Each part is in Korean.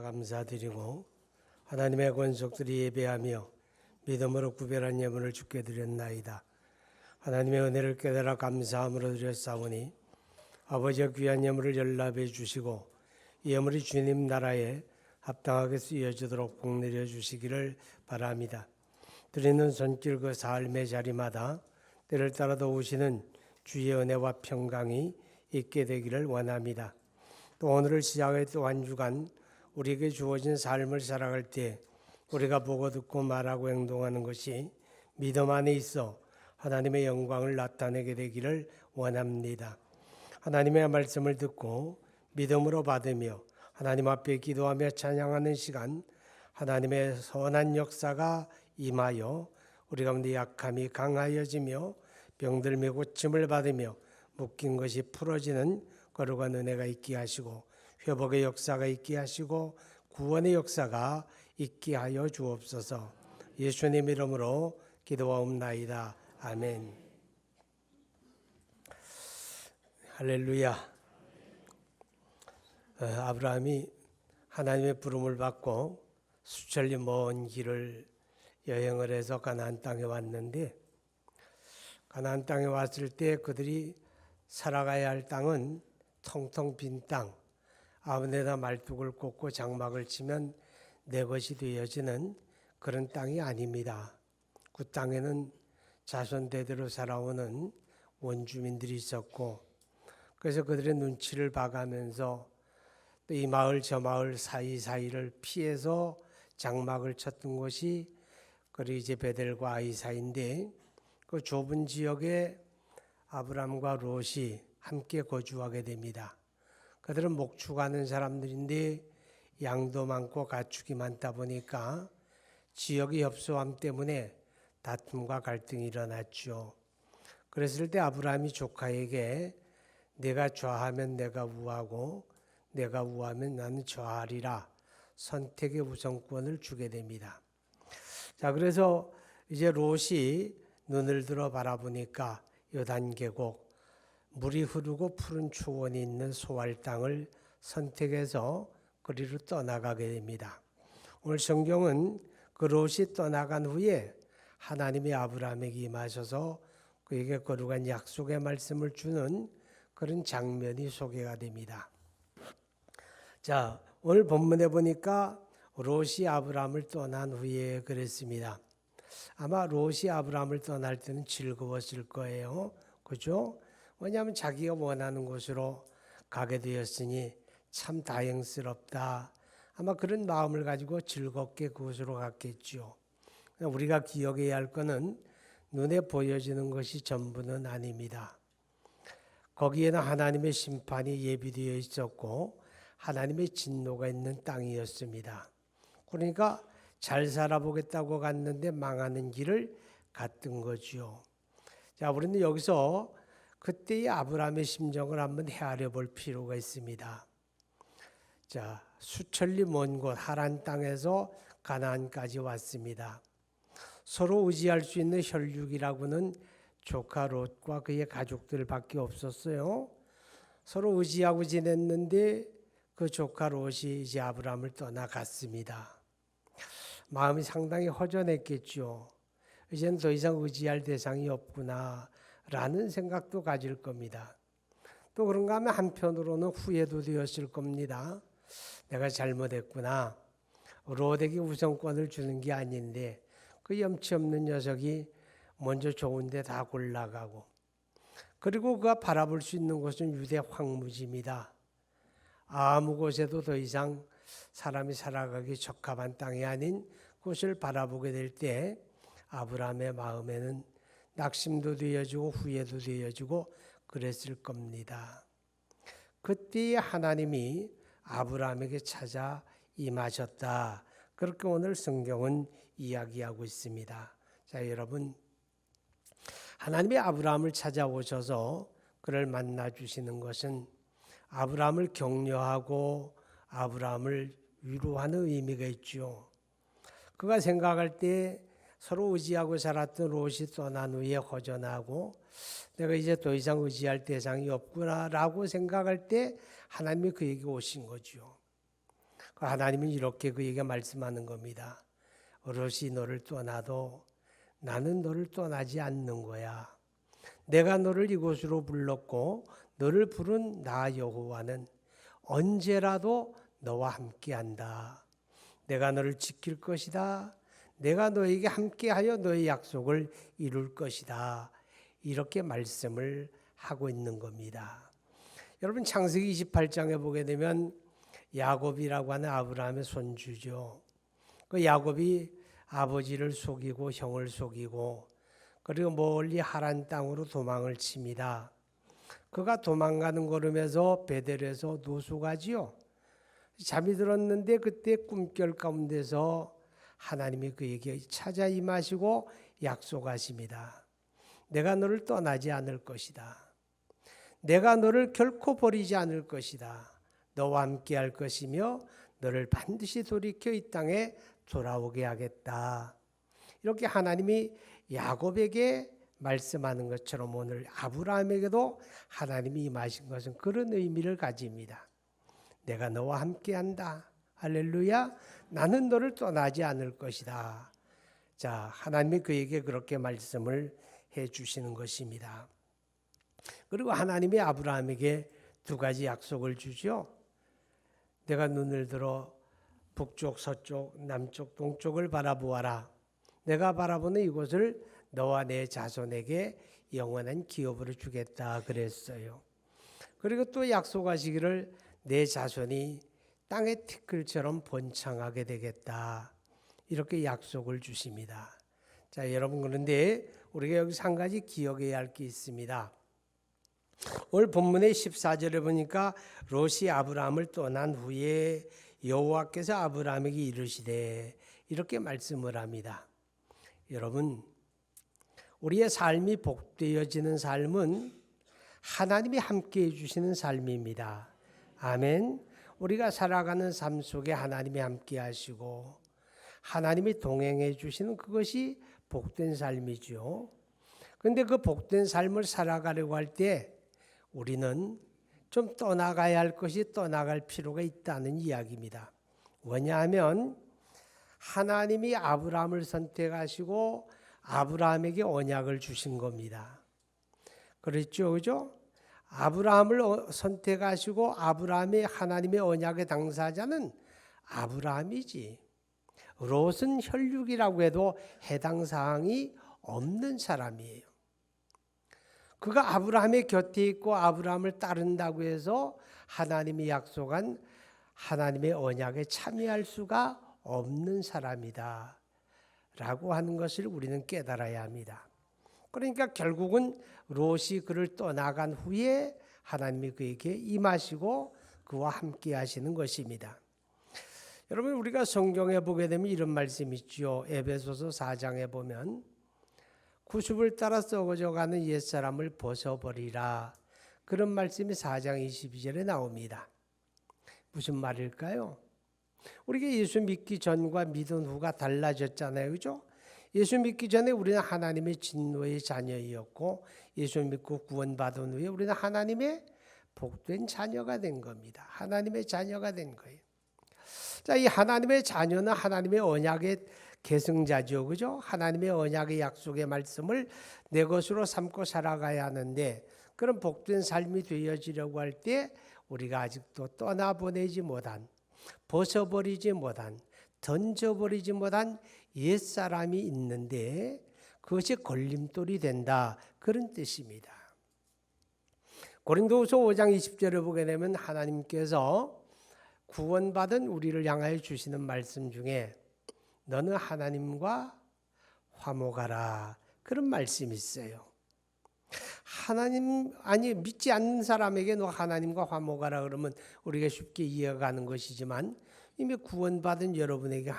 감사드리고 하나님의 권속들이 예배하며 믿음으로 구별한 예물을 주께 드렸나이다. 하나님의 은혜를 깨달아 감사함으로 드렸사오니 아버지의 귀한 예물을 연락해 주시고 이 예물이 주님 나라에 합당하게 쓰여지도록 복내려 주시기를 바랍니다. 드리는 손길 그 삶의 자리마다 때를 따라 도우시는 주의 은혜와 평강이 있게 되기를 원합니다. 또 오늘을 시작해 또 한 주간 우리에게 주어진 삶을 살아갈 때 우리가 보고 듣고 말하고 행동하는 것이 믿음 안에 있어 하나님의 영광을 나타내게 되기를 원합니다. 하나님의 말씀을 듣고 믿음으로 받으며 하나님 앞에 기도하며 찬양하는 시간, 하나님의 선한 역사가 임하여 우리 가운데 약함이 강하여지며 병들며 고침을 받으며 묶인 것이 풀어지는 거룩한 은혜가 있게 하시고 회복의 역사가 있게 하시고 구원의 역사가 있게 하여 주옵소서. 예수님 이름으로 기도하옵나이다. 아멘. 할렐루야. 아브라함이 하나님의 부름을 받고 수천리 먼 길을 여행을 해서 가나안 땅에 왔는데, 가나안 땅에 왔을 때 그들이 살아가야 할 땅은 텅텅 빈 땅, 아무데나 말뚝을 꽂고 장막을 치면 내 것이 되어지는 그런 땅이 아닙니다. 그 땅에는 자손 대대로 살아오는 원주민들이 있었고, 그래서 그들의 눈치를 봐가면서 또 이 마을 저 마을 사이사이를 피해서 장막을 쳤던 것이 그리고 이제 베델과 아이 사이인데, 그 좁은 지역에 아브람과 롯이 함께 거주하게 됩니다. 그들은 목축하는 사람들인데 양도 많고 가축이 많다 보니까 지역의 협소함 때문에 다툼과 갈등이 일어났죠. 그랬을 때 아브라함이 조카에게 내가 좌하면 내가 우하고 내가 우하면 나는 좌하리라 선택의 우선권을 주게 됩니다. 자, 그래서 이제 롯이 눈을 들어 바라보니까 요단 계곡, 물이 흐르고 푸른 초원이 있는 소알 땅을 선택해서 그리로 떠나가게 됩니다. 오늘 성경은 그 롯이 떠나간 후에 하나님이 아브라함에게 임하셔서 그에게 거룩한 약속의 말씀을 주는 그런 장면이 소개가 됩니다. 자, 오늘 본문에 보니까 롯이 아브라함을 떠난 후에 그랬습니다. 아마 롯이 아브라함을 떠날 때는 즐거웠을 거예요. 그죠? 왜냐하면 자기가 원하는 곳으로 가게 되었으니 참 다행스럽다. 아마 그런 마음을 가지고 즐겁게 그곳으로 갔겠죠. 우리가 기억해야 할 것은 눈에 보여지는 것이 전부는 아닙니다. 거기에는 하나님의 심판이 예비되어 있었고 하나님의 진노가 있는 땅이었습니다. 그러니까 잘 살아보겠다고 갔는데 망하는 길을 갔던 거죠. 자, 우리는 여기서 그때의 아브라함의 심정을 한번 헤아려 볼 필요가 있습니다. 자, 수천리 먼 곳 하란 땅에서 가나안까지 왔습니다. 서로 의지할 수 있는 혈육이라고는 조카 롯과 그의 가족들밖에 없었어요. 서로 의지하고 지냈는데 그 조카 롯이 이제 아브라함을 떠나갔습니다. 마음이 상당히 허전했겠죠. 이제는 더 이상 의지할 대상이 없구나 라는 생각도 가질 겁니다. 또 그런가 하면 한편으로는 후회도 되었을 겁니다. 내가 잘못했구나. 롯에게 우선권을 주는 게 아닌데 그 염치 없는 녀석이 먼저 좋은 데 다 골라가고, 그리고 그가 바라볼 수 있는 곳은 유대 황무지입니다. 아무 곳에도 더 이상 사람이 살아가기 적합한 땅이 아닌 곳을 바라보게 될 때 아브라함의 마음에는 낙심도 되어지고 후회도 되어지고 그랬을 겁니다. 그때 하나님이 아브라함에게 찾아 임하셨다. 그렇게 오늘 성경은 이야기하고 있습니다. 자, 여러분, 하나님이 아브라함을 찾아오셔서 그를 만나 주시는 것은 아브라함을 격려하고 아브라함을 위로하는 의미가 있죠. 그가 생각할 때 서로 의지하고 살았던 롯이 떠난 후에 허전하고 내가 이제 더 이상 의지할 대상이 없구나라고 생각할 때 하나님이 그에게 오신 거죠. 하나님은 이렇게 그에게 말씀하는 겁니다. 롯이 너를 떠나도 나는 너를 떠나지 않는 거야. 내가 너를 이곳으로 불렀고 너를 부른 나 여호와는 언제라도 너와 함께한다. 내가 너를 지킬 것이다. 내가 너에게 함께하여 너의 약속을 이룰 것이다. 이렇게 말씀을 하고 있는 겁니다. 여러분 창세기 28장에 보게 되면 야곱이라고 하는 아브라함의 손주죠. 그 야곱이 아버지를 속이고 형을 속이고 그리고 멀리 하란 땅으로 도망을 칩니다. 그가 도망가는 걸음에서 베델에서 노숙하지요. 잠이 들었는데 그때 꿈결 가운데서 하나님이 그에게 찾아 임하시고 약속하십니다. 내가 너를 떠나지 않을 것이다. 내가 너를 결코 버리지 않을 것이다. 너와 함께 할 것이며 너를 반드시 돌이켜 이 땅에 돌아오게 하겠다. 이렇게 하나님이 야곱에게 말씀하는 것처럼 오늘 아브라함에게도 하나님이 임하신 것은 그런 의미를 가집니다. 내가 너와 함께한다. 할렐루야. 나는 너를 떠나지 않을 것이다. 자, 하나님이 그에게 그렇게 말씀을 해 주시는 것입니다. 그리고 하나님이 아브라함에게 두 가지 약속을 주죠. 내가 눈을 들어 북쪽, 서쪽, 남쪽, 동쪽을 바라보아라. 내가 바라보는 이곳을 너와 내 자손에게 영원한 기업으로 주겠다 그랬어요. 그리고 또 약속하시기를 내 자손이 땅의 티끌처럼 번창하게 되겠다. 이렇게 약속을 주십니다. 자, 여러분 그런데 우리가 여기서 한 가지 기억해야 할 게 있습니다. 오늘 본문의 14절에 보니까 롯이 아브라함을 떠난 후에 여호와께서 아브라함에게 이르시되 이렇게 말씀을 합니다. 여러분 우리의 삶이 복되어지는 삶은 하나님이 함께해 주시는 삶입니다. 아멘. 우리가 살아가는 삶 속에 하나님이 함께 하시고 하나님이 동행해 주시는 그것이 복된 삶이죠. 그런데 그 복된 삶을 살아가려고 할 때 우리는 좀 떠나가야 할 것이 떠나갈 필요가 있다는 이야기입니다. 왜냐하면 하나님이 아브라함을 선택하시고 아브라함에게 언약을 주신 겁니다. 그렇죠, 그죠? 아브라함을 선택하시고 아브라함이 하나님의 언약의 당사자는 아브라함이지. 롯은 혈육이라고 해도 해당 사항이 없는 사람이에요. 그가 아브라함의 곁에 있고 아브라함을 따른다고 해서 하나님이 약속한 하나님의 언약에 참여할 수가 없는 사람이다 라고 하는 것을 우리는 깨달아야 합니다. 그러니까 결국은 롯이 그를 떠나간 후에 하나님이 그에게 임하시고 그와 함께 하시는 것입니다. 여러분 우리가 성경에 보게 되면 이런 말씀이 있죠. 에베소서 4장에 보면 구습을 따라 썩어져가는 옛사람을 벗어버리라. 그런 말씀이 4장 22절에 나옵니다. 무슨 말일까요? 우리가 예수 믿기 전과 믿은 후가 달라졌잖아요. 그죠? 예수 믿기 전에 우리는 하나님의 진노의 자녀이었고 예수 믿고 구원받은 후에 우리는 하나님의 복된 자녀가 된 겁니다. 하나님의 자녀가 된 거예요. 자, 이 하나님의 자녀는 하나님의 언약의 계승자죠. 그죠? 하나님의 언약의 약속의 말씀을 내 것으로 삼고 살아가야 하는데 그런 복된 삶이 되어지려고 할 때 우리가 아직도 떠나보내지 못한, 벗어버리지 못한, 던져버리지 못한 옛사람이 있는데 그것이 걸림돌이 된다. 그런 뜻입니다. 고린도후서 5장 20절을 보게 되면 하나님께서 구원받은 우리를 향하여 주시는 말씀 중에 너는 하나님과 화목하라. 그런 말씀이 있어요. 믿지 않는 사람에게 너 하나님과 화목하라 그러면 우리가 쉽게 이해가는 것이지만 이미 구원받은 여러분에게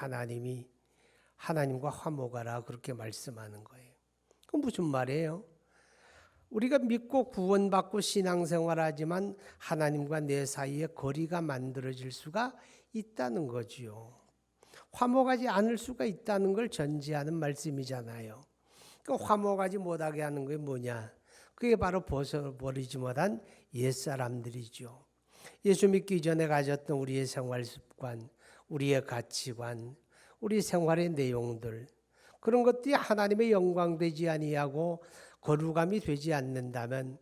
하나님과 화목하라 그렇게 말씀하는 거예요. 그건 무슨 말이에요? 우리가 믿고 구원받고 신앙생활하지만 하나님과 내 사이에 거리가 만들어질 수가 있다는 거지요. 화목하지 않을 수가 있다는 걸 전제하는 말씀이잖아요. 그 화목하지 못하게 하는 게 뭐냐? 그게 바로 벗어버리지 못한 옛사람들이죠. 예수 믿기 전에 가졌던 우리의 생활 습관, 우리의 가치관, 우리 생활의 내용들, 그런 것들이 하나님의 영광 되지 아니하고 거룩함이 되지 않는다면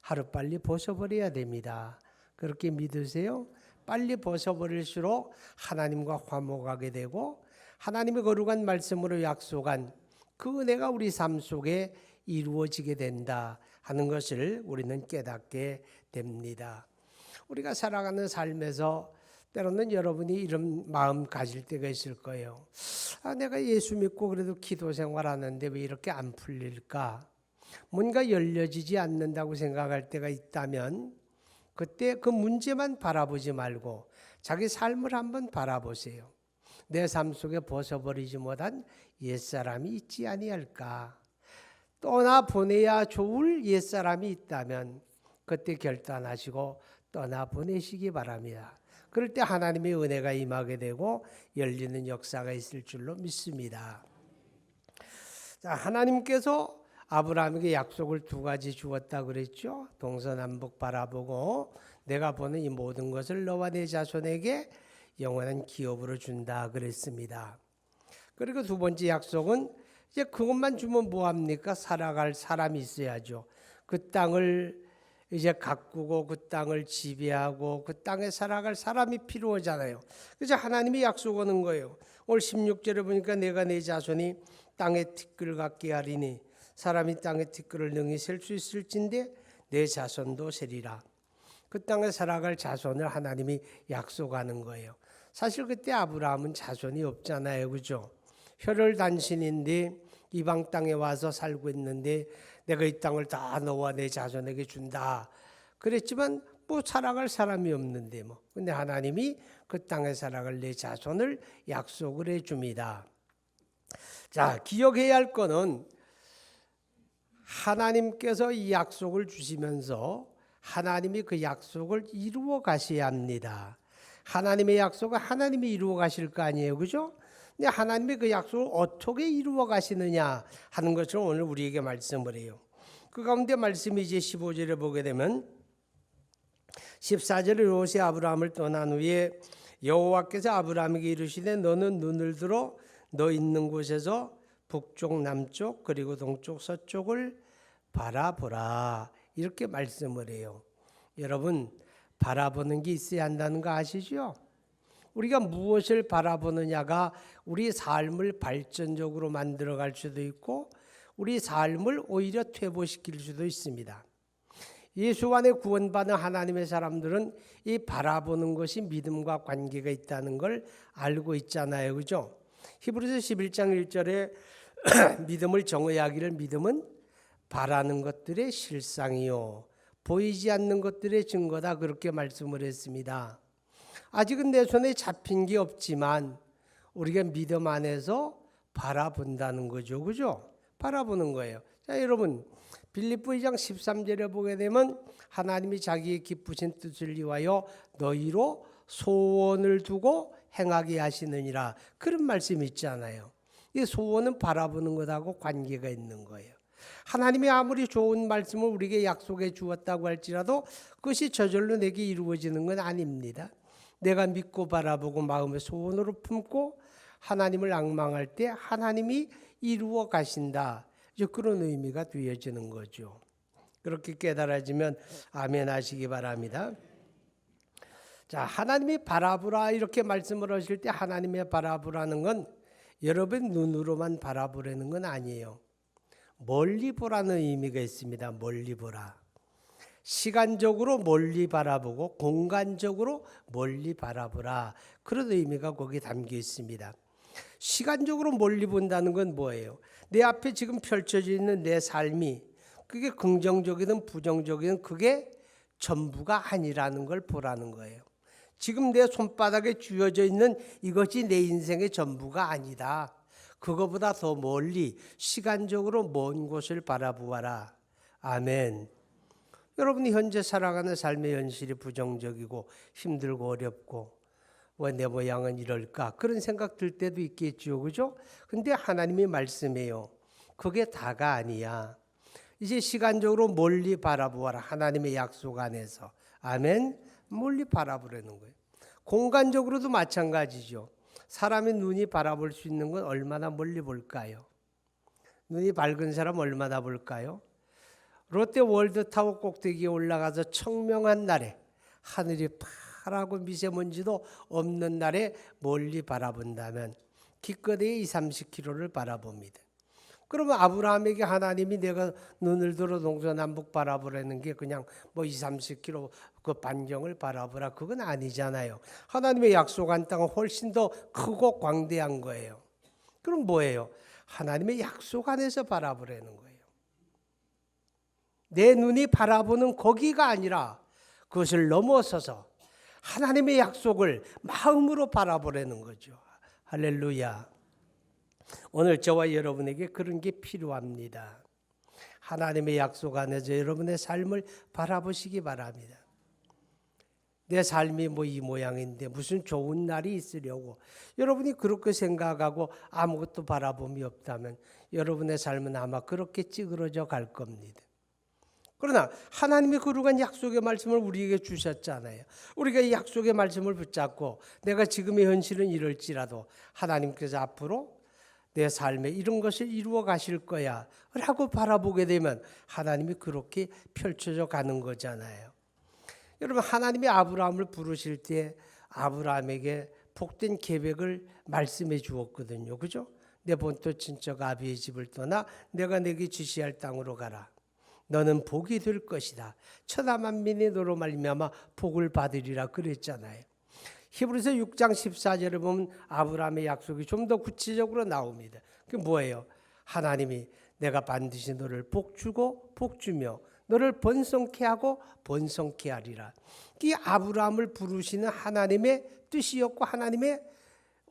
하루빨리 벗어버려야 됩니다. 그렇게 믿으세요? 빨리 벗어버릴수록 하나님과 화목하게 되고 하나님의 거룩한 말씀으로 약속한 그 은혜가 우리 삶 속에 이루어지게 된다 하는 것을 우리는 깨닫게 됩니다. 우리가 살아가는 삶에서 때로는 여러분이 이런 마음 가질 때가 있을 거예요. 내가 예수 믿고 그래도 기도 생활하는데 왜 이렇게 안 풀릴까? 뭔가 열려지지 않는다고 생각할 때가 있다면 그때 그 문제만 바라보지 말고 자기 삶을 한번 바라보세요. 내 삶 속에 벗어버리지 못한 옛사람이 있지 아니할까? 떠나보내야 좋을 옛사람이 있다면 그때 결단하시고 떠나보내시기 바랍니다. 그럴 때 하나님의 은혜가 임하게 되고 열리는 역사가 있을 줄로 믿습니다. 자, 하나님께서 아브라함에게 약속을 두 가지 주었다 그랬죠. 동서남북 바라보고 내가 보는 이 모든 것을 너와 내 자손에게 영원한 기업으로 준다 그랬습니다. 그리고 두 번째 약속은 이제 그것만 주면 뭐합니까? 살아갈 사람이 있어야죠. 그 땅을 이제 가꾸고 그 땅을 지배하고 그 땅에 살아갈 사람이 필요하잖아요. 그래서 하나님이 약속하는 거예요. 오늘 16절에 보니까 내가 내 자손이 땅의 티끌 같게 하리니 사람이 땅의 티끌을 능히 셀 수 있을진데 내 자손도 세리라. 그 땅에 살아갈 자손을 하나님이 약속하는 거예요. 사실 그때 아브라함은 자손이 없잖아요. 그죠? 혈혈 단신인데 이방 땅에 와서 살고 있는데 내가 이 땅을 다 너와 내 자손에게 준다 그랬지만 뭐 살아갈 사람이 없는데 뭐. 근데 하나님이 그 땅에 살아갈 내 자손을 약속을 해줍니다. 자, 기억해야 할 거는 하나님께서 이 약속을 주시면서 하나님이 그 약속을 이루어 가셔야 합니다. 하나님의 약속을 하나님이 이루어 가실 거 아니에요. 그죠? 근데 하나님의 그 약속을 어떻게 이루어 가시느냐 하는 것을 오늘 우리에게 말씀을 해요. 그 가운데 말씀이 이제 15절에 보게 되면 14절에 롯이 아브라함을 떠난 후에 여호와께서 아브라함에게 이르시되 너는 눈을 들어 너 있는 곳에서 북쪽 남쪽 그리고 동쪽 서쪽을 바라보라 이렇게 말씀을 해요. 여러분 바라보는 게 있어야 한다는 거 아시죠? 우리가 무엇을 바라보느냐가 우리 삶을 발전적으로 만들어갈 수도 있고 우리 삶을 오히려 퇴보시킬 수도 있습니다. 예수 안에 구원받은 하나님의 사람들은 이 바라보는 것이 믿음과 관계가 있다는 걸 알고 있잖아요. 그죠? 히브리서 11장 1절에 믿음을 정의하기를 믿음은 바라는 것들의 실상이요 보이지 않는 것들의 증거다 그렇게 말씀을 했습니다. 아직은 내 손에 잡힌 게 없지만 우리가 믿음 안에서 바라본다는 거죠. 그죠? 바라보는 거예요. 자, 여러분 빌립보 2장 13절에 보게 되면 하나님이 자기의 기쁘신 뜻을 위하여 너희로 소원을 두고 행하게 하시느니라 그런 말씀이 있잖아요. 이 소원은 바라보는 것하고 관계가 있는 거예요. 하나님이 아무리 좋은 말씀을 우리에게 약속해 주었다고 할지라도 그것이 저절로 내게 이루어지는 건 아닙니다. 내가 믿고 바라보고 마음의 소원으로 품고 하나님을 앙망할 때 하나님이 이루어 가신다. 그런 의미가 되어지는 거죠. 그렇게 깨달아지면 아멘 하시기 바랍니다. 자, 하나님이 바라보라 이렇게 말씀을 하실 때 하나님의 바라보라는 건 여러분 눈으로만 바라보라는 건 아니에요. 멀리 보라는 의미가 있습니다. 멀리 보라. 시간적으로 멀리 바라보고 공간적으로 멀리 바라보라. 그런 의미가 거기에 담겨 있습니다. 시간적으로 멀리 본다는 건 뭐예요? 내 앞에 지금 펼쳐져 있는 내 삶이 그게 긍정적이든 부정적이든 그게 전부가 아니라는 걸 보라는 거예요. 지금 내 손바닥에 쥐어져 있는 이것이 내 인생의 전부가 아니다. 그거보다 더 멀리 시간적으로 먼 곳을 바라보아라. 아멘. 여러분이 현재 살아가는 삶의 현실이 부정적이고 힘들고 어렵고 왜 내 모양은 이럴까 그런 생각 들 때도 있겠죠. 그죠? 근데 하나님이 말씀해요. 그게 다가 아니야. 이제 시간적으로 멀리 바라보아라. 하나님의 약속 안에서. 아멘. 멀리 바라보라는 거예요. 공간적으로도 마찬가지죠. 사람의 눈이 바라볼 수 있는 건 얼마나 멀리 볼까요? 눈이 밝은 사람 얼마나 볼까요? 롯데 월드타워 꼭대기에 올라가서 청명한 날에 하늘이 파랗고 미세먼지도 없는 날에 멀리 바라본다면 기껏해야 20-30km를 바라봅니다. 그러면 아브라함에게 하나님이 내가 눈을 들어 동서남북 바라보라는 게 그냥 뭐 20-30km 그 반경을 바라보라 그건 아니잖아요. 하나님의 약속한 땅은 훨씬 더 크고 광대한 거예요. 그럼 뭐예요? 하나님의 약속 안에서 바라보라는 거예요. 내 눈이 바라보는 거기가 아니라 그것을 넘어서서 하나님의 약속을 마음으로 바라보라는 거죠. 할렐루야. 오늘 저와 여러분에게 그런 게 필요합니다. 하나님의 약속 안에서 여러분의 삶을 바라보시기 바랍니다. 내 삶이 뭐 이 모양인데 무슨 좋은 날이 있으려고 여러분이 그렇게 생각하고 아무것도 바라봄이 없다면 여러분의 삶은 아마 그렇게 찌그러져 갈 겁니다. 그러나 하나님이 거룩한 약속의 말씀을 우리에게 주셨잖아요. 우리가 이 약속의 말씀을 붙잡고 내가 지금의 현실은 이럴지라도 하나님께서 앞으로 내 삶에 이런 것을 이루어 가실 거야 라고 바라보게 되면 하나님이 그렇게 펼쳐져 가는 거잖아요. 여러분 하나님이 아브라함을 부르실 때 아브라함에게 복된 계획을 말씀해 주었거든요. 그죠? 내 본토 친척 아비의 집을 떠나 내가 내게 지시할 땅으로 가라. 너는 복이 될 것이다. 천하 만민이 너로 말미암아 복을 받으리라 그랬잖아요. 히브리서 6장 14절에 보면 아브라함의 약속이 좀 더 구체적으로 나옵니다. 그게 뭐예요? 하나님이 내가 반드시 너를 복주고 복주며 너를 번성케 하고 번성케 하리라. 이 아브라함을 부르시는 하나님의 뜻이었고 하나님의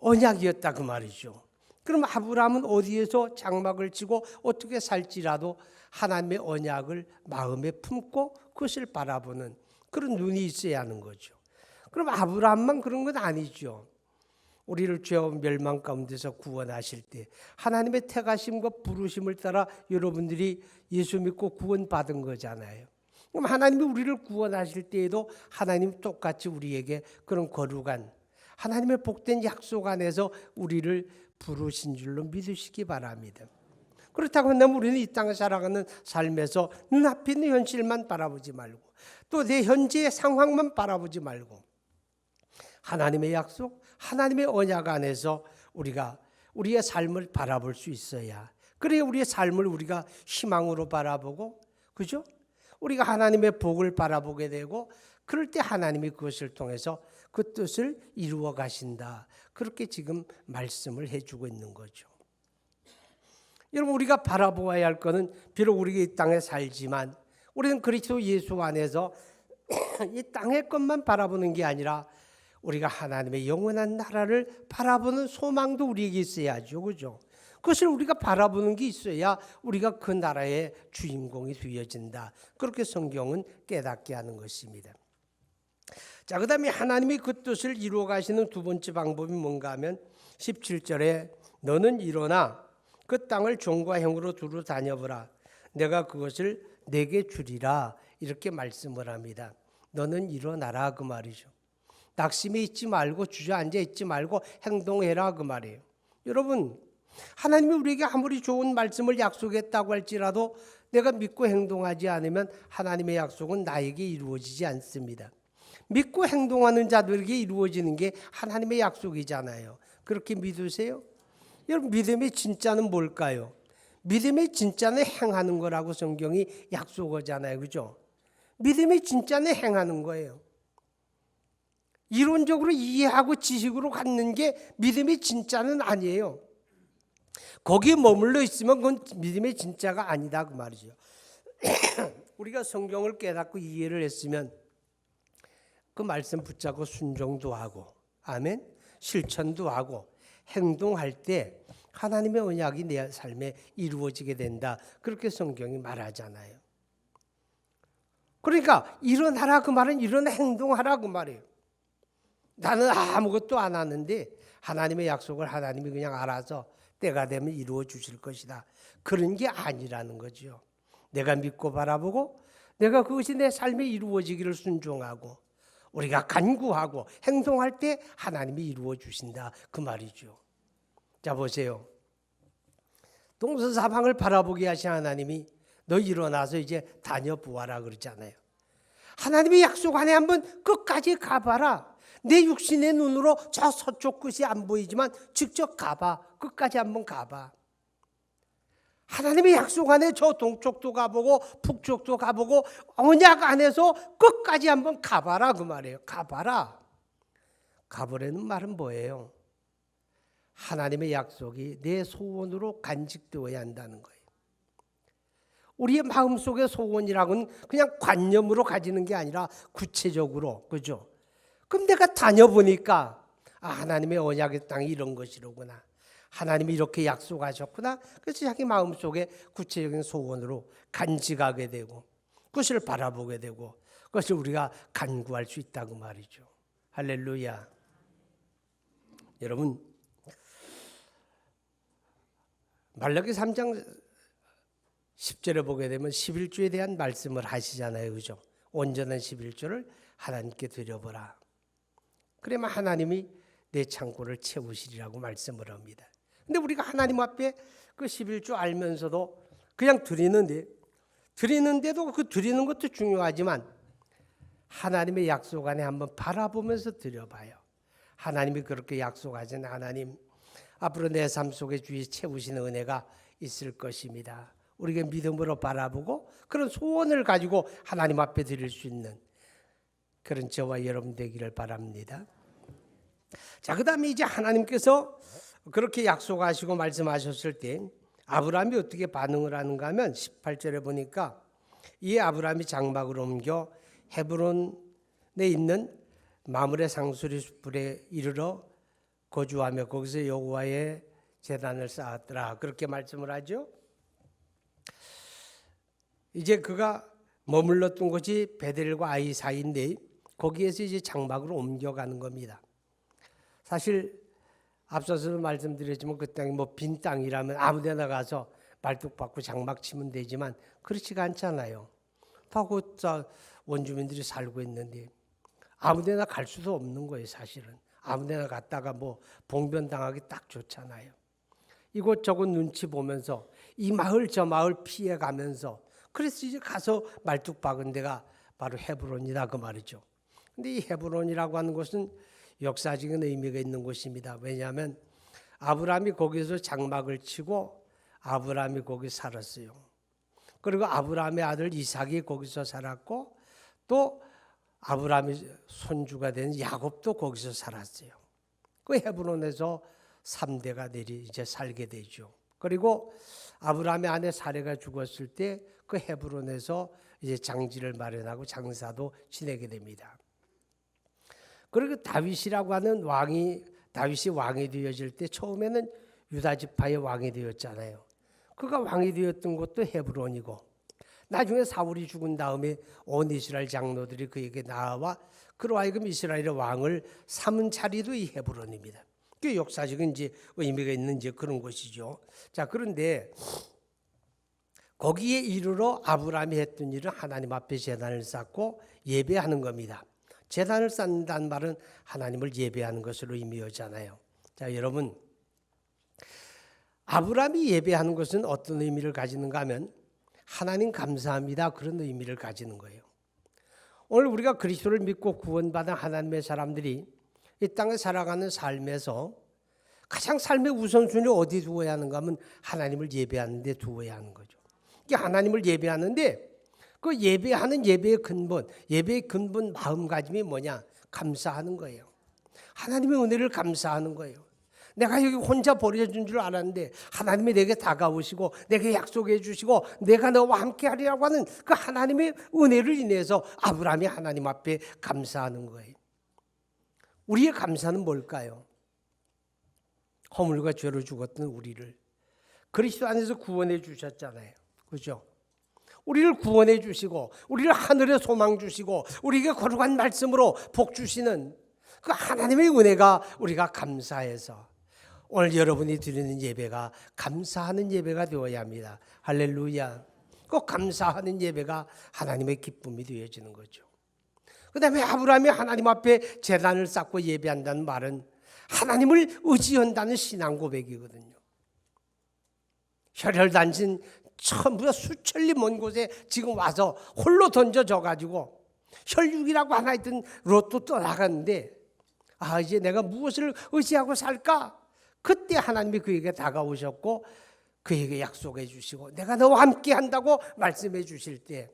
언약이었다 그 말이죠. 그럼 아브라함은 어디에서 장막을 치고 어떻게 살지라도 하나님의 언약을 마음에 품고 그것을 바라보는 그런 눈이 있어야 하는 거죠. 그럼 아브라함만 그런 건 아니죠. 우리를 죄와 멸망 가운데서 구원하실 때 하나님의 택하심과 부르심을 따라 여러분들이 예수 믿고 구원받은 거잖아요. 그럼 하나님이 우리를 구원하실 때에도 하나님 똑같이 우리에게 그런 거룩한 하나님의 복된 약속 안에서 우리를 부르신 줄로 믿으시기 바랍니다. 그렇다고 한다면 우리는 이 땅에 살아가는 삶에서 눈앞에 있는 현실만 바라보지 말고 또 내 현재의 상황만 바라보지 말고 하나님의 약속, 하나님의 언약 안에서 우리가 우리의 삶을 바라볼 수 있어야 그래야 우리의 삶을 우리가 희망으로 바라보고 그죠? 우리가 하나님의 복을 바라보게 되고 그럴 때 하나님이 그것을 통해서 그 뜻을 이루어 가신다. 그렇게 지금 말씀을 해주고 있는 거죠. 여러분 우리가 바라보아야 할 것은 비록 우리가 이 땅에 살지만 우리는 그리스도 예수 안에서 이 땅의 것만 바라보는 게 아니라 우리가 하나님의 영원한 나라를 바라보는 소망도 우리에게 있어야죠. 그죠? 그것을 우리가 바라보는 게 있어야 우리가 그 나라의 주인공이 되어진다. 그렇게 성경은 깨닫게 하는 것입니다. 자, 그 다음에 하나님이 그 뜻을 이루어 가시는 두 번째 방법이 뭔가 하면 17절에 너는 일어나 그 땅을 종과 행으로 두루 다녀보라. 내가 그것을 내게 주리라. 이렇게 말씀을 합니다. 너는 일어나라 그 말이죠. 낙심해 있지 말고 주저앉아 있지 말고 행동해라 그 말이에요. 여러분 하나님이 우리에게 아무리 좋은 말씀을 약속했다고 할지라도 내가 믿고 행동하지 않으면 하나님의 약속은 나에게 이루어지지 않습니다. 믿고 행동하는 자들에게 이루어지는 게 하나님의 약속이잖아요. 그렇게 믿으세요? 여러분 믿음의 진짜는 뭘까요? 믿음의 진짜는 행하는 거라고 성경이 약속하잖아요. 그죠? 믿음의 진짜는 행하는 거예요. 이론적으로 이해하고 지식으로 갖는 게 믿음의 진짜는 아니에요. 거기에 머물러 있으면 그건 믿음의 진짜가 아니다 그 말이죠. 우리가 성경을 깨닫고 이해를 했으면 그 말씀 붙잡고 순종도 하고 아멘 실천도 하고 행동할 때 하나님의 언약이 내 삶에 이루어지게 된다. 그렇게 성경이 말하잖아요. 그러니까 일어나라 그 말은 일어나 행동하라 그 말이에요. 나는 아무것도 안 하는데 하나님의 약속을 하나님이 그냥 알아서 때가 되면 이루어 주실 것이다. 그런 게 아니라는 거죠. 내가 믿고 바라보고 내가 그것이 내 삶에 이루어지기를 순종하고 우리가 간구하고 행동할 때 하나님이 이루어 주신다 그 말이죠. 자 보세요. 동서사방을 바라보게 하신 하나님이 너 일어나서 이제 다녀보아라 그러잖아요. 하나님의 약속 안에 한번 끝까지 가봐라. 내 육신의 눈으로 저 서쪽 끝이 안 보이지만 직접 가봐. 끝까지 한번 가봐. 하나님의 약속 안에 저 동쪽도 가보고 북쪽도 가보고 언약 안에서 끝까지 한번 가봐라 그 말이에요. 가봐라. 가보라는 말은 뭐예요? 하나님의 약속이 내 소원으로 간직되어야 한다는 거예요. 우리의 마음속의 소원이라고는 그냥 관념으로 가지는 게 아니라 구체적으로, 그죠? 그럼 내가 다녀보니까 하나님의 언약의 땅이 이런 것이로구나. 하나님이 이렇게 약속하셨구나. 그래서 자기 마음속에 구체적인 소원으로 간직하게 되고 그것을 바라보게 되고 그것을 우리가 간구할 수 있다고 말이죠. 할렐루야. 여러분 말라기 3장 10절에 보게 되면 11조에 대한 말씀을 하시잖아요. 그죠? 온전한 11조를 하나님께 드려보라. 그러면 하나님이 내 창고를 채우시리라고 말씀을 합니다. 근데 우리가 하나님 앞에 그 11조 알면서도 그냥 드리는데도 그 드리는 것도 중요하지만 하나님의 약속 안에 한번 바라보면서 드려봐요. 하나님이 그렇게 약속하신 하나님, 앞으로 내 삶 속에 주의 채우시는 은혜가 있을 것입니다. 우리가 믿음으로 바라보고 그런 소원을 가지고 하나님 앞에 드릴 수 있는 그런 저와 여러분 되기를 바랍니다. 자, 그 다음에 이제 하나님께서 그렇게 약속하시고 말씀하셨을 때 아브라함이 어떻게 반응을 하는가 하면 18절에 보니까 이 아브라함이 장막을 옮겨 헤브론에 있는 마므레 상수리 숯불에 이르러 거주하며 거기서 여호와의 제단을 쌓았더라. 그렇게 말씀을 하죠. 이제 그가 머물렀던 곳이 베델과 아이 사이인데 거기에서 이제 장막으로 옮겨가는 겁니다. 사실 앞서서 말씀드렸지만 그 땅이 뭐 빈 땅이라면 아무데나 가서 말뚝 박고 장막 치면 되지만 그렇지가 않잖아요. 다 그 원주민들이 살고 있는데 아무데나 갈 수도 없는 거예요. 사실은 아무데나 갔다가 뭐 봉변당하기 딱 좋잖아요. 이곳저곳 눈치 보면서 이 마을 저 마을 피해가면서 그래서 이제 가서 말뚝 박은 데가 바로 헤브론이다 그 말이죠. 근데 이 헤브론이라고 하는 곳은 역사적인 의미가 있는 곳입니다. 왜냐하면 아브라함이 거기서 장막을 치고 아브라함이 거기 살았어요. 그리고 아브라함의 아들 이삭이 거기서 살았고 또 아브라함의 손주가 된 야곱도 거기서 살았어요. 그 헤브론에서 3대가 이제 살게 되죠. 그리고 아브라함의 아내 사레가 죽었을 때 그 헤브론에서 이제 장지를 마련하고 장사도 지내게 됩니다. 그리고 다윗이라고 하는 다윗이 왕이 되어질 때 처음에는 유다 지파의 왕이 되었잖아요. 그가 왕이 되었던 곳도 헤브론이고 나중에 사울이 죽은 다음에 온 이스라엘 장로들이 그에게 나와 그로 하여금 이스라엘의 왕을 삼은 자리도 이 헤브론입니다. 그 역사적인 이제 의미가 있는 이제 그런 곳이죠. 자, 그런데 거기에 이르러 아브라함이 했던 일은 하나님 앞에 제단을 쌓고 예배하는 겁니다. 제단을 쌓는다는 말은 하나님을 예배하는 것으로 의미하잖아요. 자, 여러분 아브라함이 예배하는 것은 어떤 의미를 가지는가 하면 하나님 감사합니다 그런 의미를 가지는 거예요. 오늘 우리가 그리스도를 믿고 구원받은 하나님의 사람들이 이 땅에 살아가는 삶에서 가장 삶의 우선순위를 어디 두어야 하는가 하면 하나님을 예배하는 데 두어야 하는 거죠. 이게 하나님을 예배하는데 그 예배하는 예배의 근본 마음가짐이 뭐냐? 감사하는 거예요. 하나님의 은혜를 감사하는 거예요. 내가 여기 혼자 버려진 줄 알았는데 하나님이 내게 다가오시고 내게 약속해 주시고 내가 너와 함께 하리라고 하는 그 하나님의 은혜를 인해서 아브라함이 하나님 앞에 감사하는 거예요. 우리의 감사는 뭘까요? 허물과 죄로 죽었던 우리를 그리스도 안에서 구원해 주셨잖아요. 그렇죠? 우리를 구원해 주시고 우리를 하늘의 소망 주시고 우리에게 거룩한 말씀으로 복 주시는 그 하나님의 은혜가 우리가 감사해서 오늘 여러분이 드리는 예배가 감사하는 예배가 되어야 합니다. 할렐루야. 그 감사하는 예배가 하나님의 기쁨이 되어지는 거죠. 그 다음에 아브라함이 하나님 앞에 제단을 쌓고 예배한다는 말은 하나님을 의지한다는 신앙 고백이거든요. 혈혈단신 전부 수천리 먼 곳에 지금 와서 홀로 던져져 가지고 혈육이라고 하나 있던 롯도 떠나갔는데 이제 내가 무엇을 의지하고 살까? 그때 하나님이 그에게 다가오셨고 그에게 약속해 주시고 내가 너와 함께 한다고 말씀해 주실 때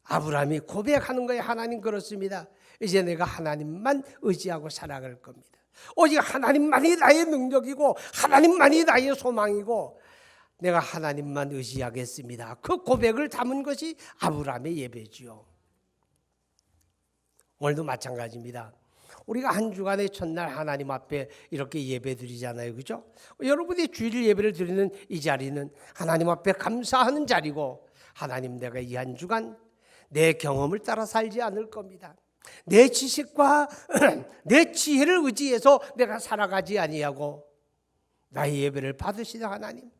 아브라함이 고백하는 거예요. 하나님 그렇습니다. 이제 내가 하나님만 의지하고 살아갈 겁니다. 오직 하나님만이 나의 능력이고 하나님만이 나의 소망이고 내가 하나님만 의지하겠습니다. 그 고백을 담은 것이 아브라함의 예배지요. 오늘도 마찬가지입니다. 우리가 한 주간의 첫날 하나님 앞에 이렇게 예배 드리잖아요. 그죠? 여러분이 주일 예배를 드리는 이 자리는 하나님 앞에 감사하는 자리고 하나님 내가 이 한 주간 내 경험을 따라 살지 않을 겁니다. 내 지식과 내 지혜를 의지해서 내가 살아가지 아니하고 나의 예배를 받으시는 하나님,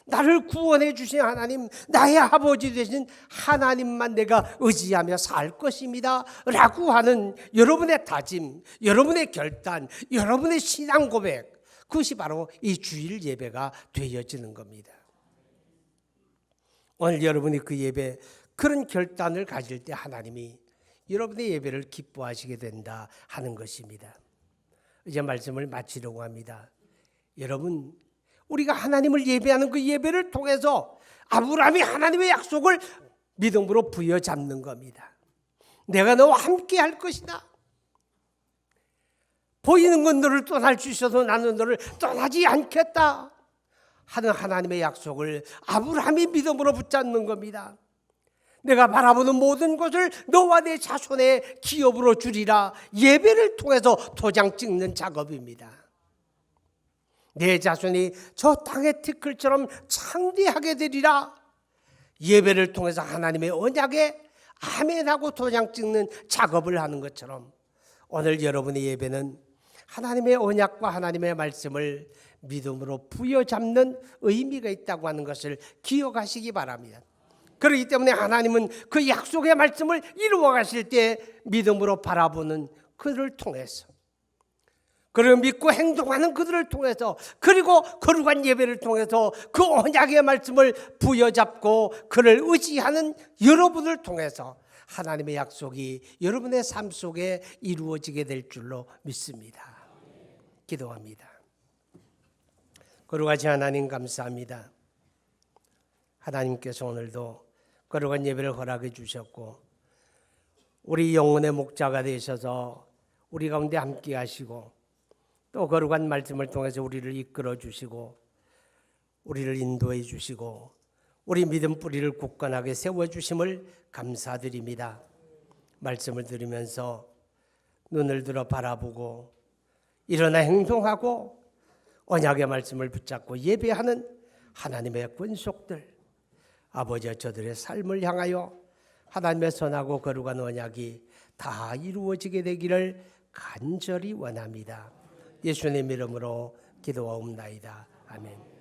나를 구원해 주신 하나님, 나의 아버지 되신 하나님만 내가 의지하며 살 것입니다 라고 하는 여러분의 다짐, 여러분의 결단, 여러분의 신앙 고백, 그것이 바로 이 주일 예배가 되어지는 겁니다. 오늘 여러분이 그 예배, 그런 결단을 가질 때 하나님이 여러분의 예배를 기뻐하시게 된다 하는 것입니다. 이제 말씀을 마치려고 합니다. 여러분, 우리가 하나님을 예배하는 그 예배를 통해서 아브라함이 하나님의 약속을 믿음으로 부여잡는 겁니다. 내가 너와 함께 할 것이다. 보이는 건 너를 떠날 수 있어도 나는 너를 떠나지 않겠다 하는 하나님의 약속을 아브라함이 믿음으로 붙잡는 겁니다. 내가 바라보는 모든 것을 너와 내 자손의 기업으로 주리라. 예배를 통해서 도장 찍는 작업입니다. 내 자손이 저 땅의 티끌처럼 창대하게 되리라. 예배를 통해서 하나님의 언약에 아멘하고 도장 찍는 작업을 하는 것처럼 오늘 여러분의 예배는 하나님의 언약과 하나님의 말씀을 믿음으로 부여잡는 의미가 있다고 하는 것을 기억하시기 바랍니다. 그렇기 때문에 하나님은 그 약속의 말씀을 이루어 가실 때 믿음으로 바라보는 그들을 통해서, 그를 믿고 행동하는 그들을 통해서, 그리고 거룩한 예배를 통해서 그 언약의 말씀을 부여잡고 그를 의지하는 여러분을 통해서 하나님의 약속이 여러분의 삶 속에 이루어지게 될 줄로 믿습니다. 기도합니다. 거룩하신 하나님 감사합니다. 하나님께서 오늘도 거룩한 예배를 허락해 주셨고 우리 영혼의 목자가 되셔서 우리 가운데 함께 하시고 또 거룩한 말씀을 통해서 우리를 이끌어 주시고 우리를 인도해 주시고 우리 믿음 뿌리를 굳건하게 세워주심을 감사드립니다. 말씀을 들으면서 눈을 들어 바라보고 일어나 행동하고 언약의 말씀을 붙잡고 예배하는 하나님의 권속들, 아버지 저들의 삶을 향하여 하나님의 선하고 거룩한 언약이 다 이루어지게 되기를 간절히 원합니다. 예수님 이름으로 기도하옵나이다. 아멘.